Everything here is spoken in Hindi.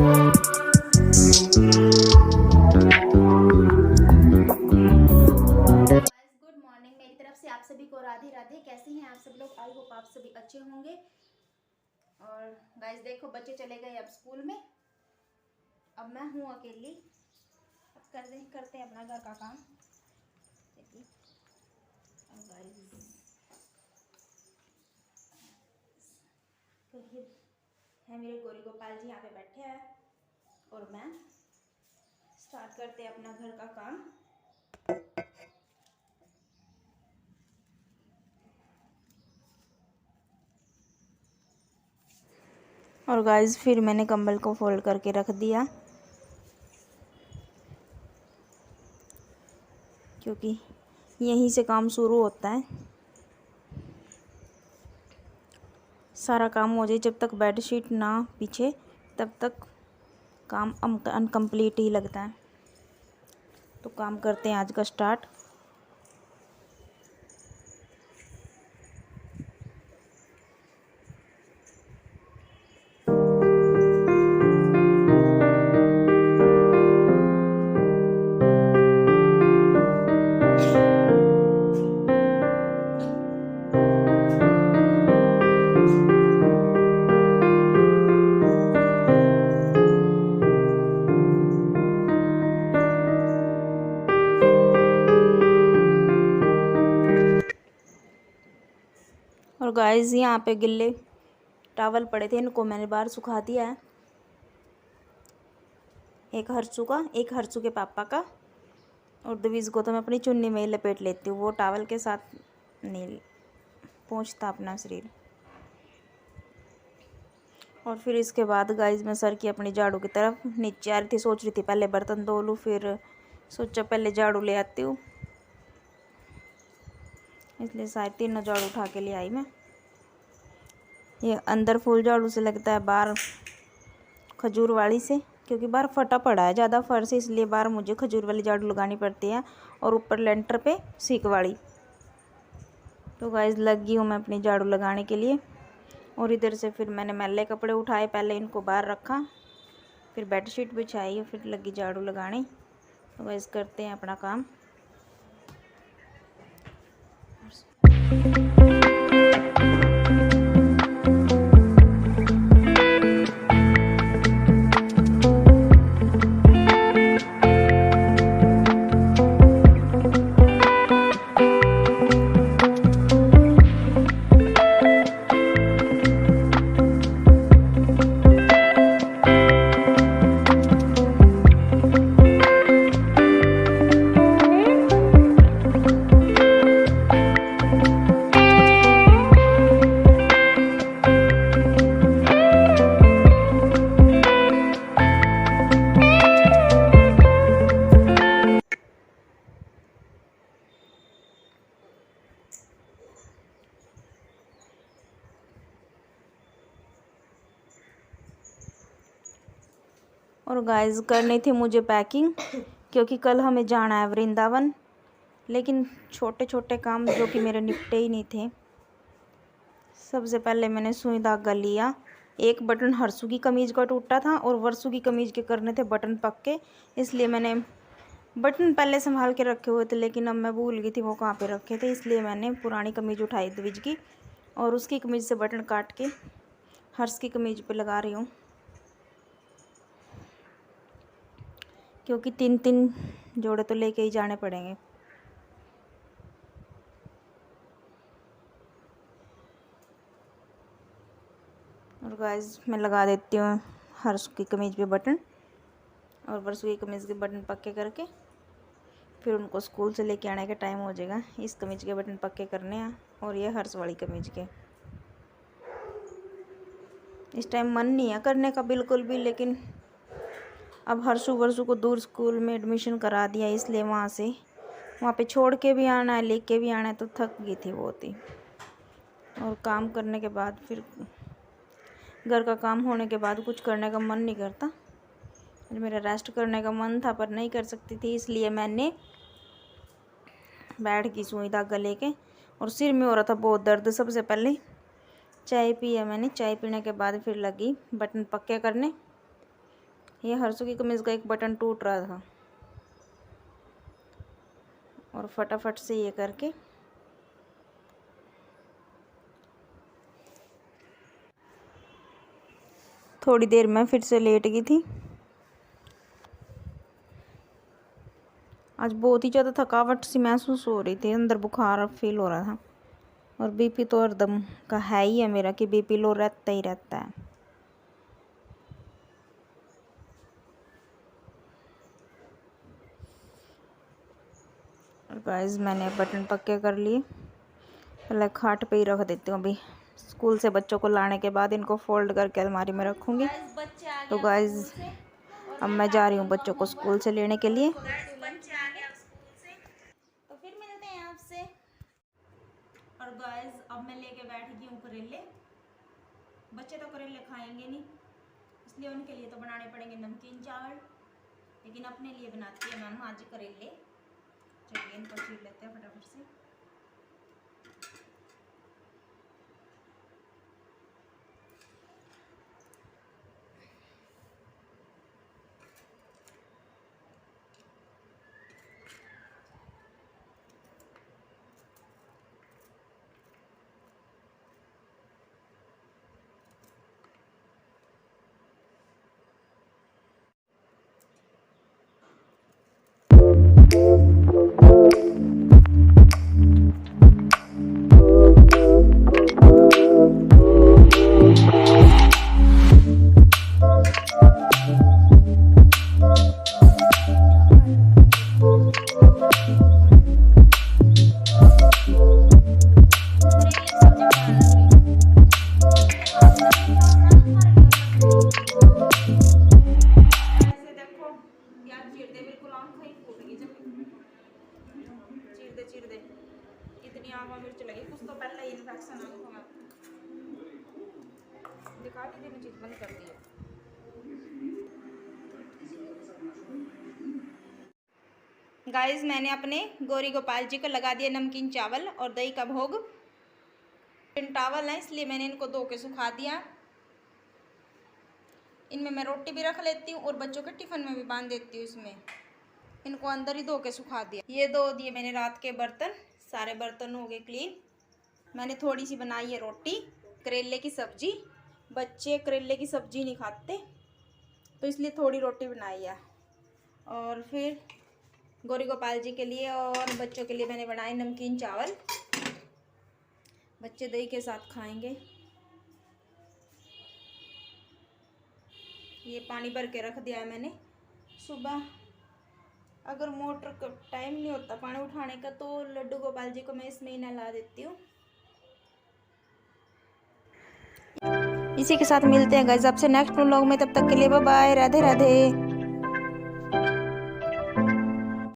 मॉर्निंग मेरी तरफ से आप सभी को राधे राधे। कैसे हैं आप सब लोग? आई होप आप सभी अच्छे होंगे। और गाइस देखो, बच्चे चले गए अब स्कूल में, अब मैं हूँ अकेली। अब करते हैं अपना घर का काम। तो ये है मेरे गोरी गोपाल जी, यहाँ पे बैठे हैं और मैं स्टार्ट करते हैं अपना घर का काम। और गाइस फिर मैंने कंबल को फोल्ड करके रख दिया, क्योंकि यहीं से काम शुरू होता है। सारा काम हो जाए, जब तक बेडशीट ना पीछे तब तक काम अनकम्प्लीट ही लगता है। तो काम करते हैं आज का स्टार्ट। और गाइस यहाँ पे गिल्ले टॉवल पड़े थे, इनको मैंने बाहर सुखा दिया है। एक हर्षू का, एक हर्षू के पापा का, और दिविज को तो मैं अपनी चुन्नी में ही लपेट लेती हूँ, वो टॉवल के साथ नहीं पहुँचता अपना शरीर। और फिर इसके बाद गाइस मैं सर की अपनी झाड़ू की तरफ नीचे आ रही थी। सोच रही थी पहले बर्तन धो लूँ, फिर सोचा पहले झाड़ू ले आती हूँ, इसलिए सारे तीनों झाड़ू उठा के ले आई मैं। ये अंदर फुल झाड़ू से लगता है, बाहर खजूर वाली से, क्योंकि बाहर फटा पड़ा है ज़्यादा फर्श, इसलिए बाहर मुझे खजूर वाली झाड़ू लगानी पड़ती है, और ऊपर लेंटर पे सीक वाली। तो गाइस लगी हूँ मैं अपनी झाड़ू लगाने के लिए। और इधर से फिर मैंने मैले कपड़े उठाए, पहले इनको बाहर रखा, फिर बेडशीट बिछाई, फिर लगी झाड़ू लगाने। तो गाइस करते हैं अपना काम। और गाइस करनी थी मुझे पैकिंग, क्योंकि कल हमें जाना है वृंदावन। लेकिन छोटे छोटे काम जो कि मेरे निपटे ही नहीं थे। सबसे पहले मैंने सुई धागा लिया। एक बटन हर्षू की कमीज़ का टूटा था और वर्षू की कमीज़ के करने थे बटन पक्के, इसलिए मैंने बटन पहले संभाल के रखे हुए थे, लेकिन अब मैं भूल गई थी वो कहाँ पे रखे थे। इसलिए मैंने पुरानी कमीज़ उठाई द्विज की, और उसकी कमीज़ से बटन काट के हर्ष की कमीज़ पे लगा रही हूँ, क्योंकि 3-3 जोड़े तो लेके ही जाने पड़ेंगे। और गाइस मैं लगा देती हूँ हर्ष की कमीज़ पे बटन, और वर्षू की कमीज़ के बटन पक्के करके फिर उनको स्कूल से लेके आने का टाइम हो जाएगा। इस कमीज़ के बटन पक्के करने हैं, और ये हर्ष वाली कमीज़ के। इस टाइम मन नहीं है करने का बिल्कुल भी, लेकिन अब हर्षू वर्षू को दूर स्कूल में एडमिशन करा दिया, इसलिए वहाँ पे छोड़ के भी आना है, लेके भी आना है, तो थक गई थी बहुत ही। और काम करने के बाद फिर घर का काम होने के बाद कुछ करने का मन नहीं करता। मेरा रेस्ट करने का मन था पर नहीं कर सकती थी, इसलिए मैंने बैठ गई सुई धागा लेके, और सिर में हो रहा था बहुत दर्द। सबसे पहले चाय पिया मैंने, चाय पीने के बाद फिर लगी बटन पक्के करने। ये हर्षू की कमीज़ का एक बटन टूट रहा था और फटाफट से ये करके थोड़ी देर में फिर से लेट गई थी। आज बहुत ही ज़्यादा थकावट सी महसूस हो रही थी, अंदर बुखार फील हो रहा था और बीपी तो हरदम का है ही है मेरा कि बीपी लो रहता ही रहता है। और गाइस मैंने बटन पक्के कर लिए, पहले खाट पे ही रख देती हूँ। अभी स्कूल से बच्चों को लाने के बाद इनको फोल्ड करके अलमारी में रखूँगी। तो गाइस अब मैं जा रही हूँ बच्चों को स्कूल से लेने के लिए। तो फिर मिलते हैं आपसे। और गाइस अब मैं लेके बैठ गई हूँ करेले। बच्चे तो करेले खाएंगे नहीं, इसलिए उनके लिए तो बनाने पड़ेंगे नमकीन चावल, लेकिन अपने लिए बनाती है मैम आज करेले। चलिए इनको छील लेते हैं फटाफट से। चीर दे इतनी आवा मिर्च लगी, कुछ तो पहले ही इन्फेक्शन आ गया। दिखा दीजिए, मैं चीज बंद कर दी है। गाइस मैंने अपने गौरी गोपाल जी को लगा दिया नमकीन चावल और दही का भोग। इन टावल है इसलिए मैंने इनको धो के सुखा दिया। इनमें मैं रोटी भी रख लेती हूँ और बच्चों के टिफिन में भी बांध देती हूँ। इसमें इनको अंदर ही धो के सुखा दिया। ये धो दिए मैंने रात के बर्तन, सारे बर्तन हो गए क्लीन। मैंने थोड़ी सी बनाई है रोटी, करेले की सब्जी। बच्चे करेले की सब्जी नहीं खाते तो इसलिए थोड़ी रोटी बनाई है। और फिर गौरी गोपाल जी के लिए और बच्चों के लिए मैंने बनाए नमकीन चावल। बच्चे दही के साथ खाएंगे। ये पानी भर के रख दिया है मैंने। सुबह अगर मोटर का टाइम नहीं होता पानी उठाने का तो लड्डू गोपाल जी को मैं इसमें ही नहला देती हूँ। इसी के साथ मिलते हैं गाइस आपसे नेक्स्ट व्लॉग में, तब तक के लिए बाय बाय, राधे राधे।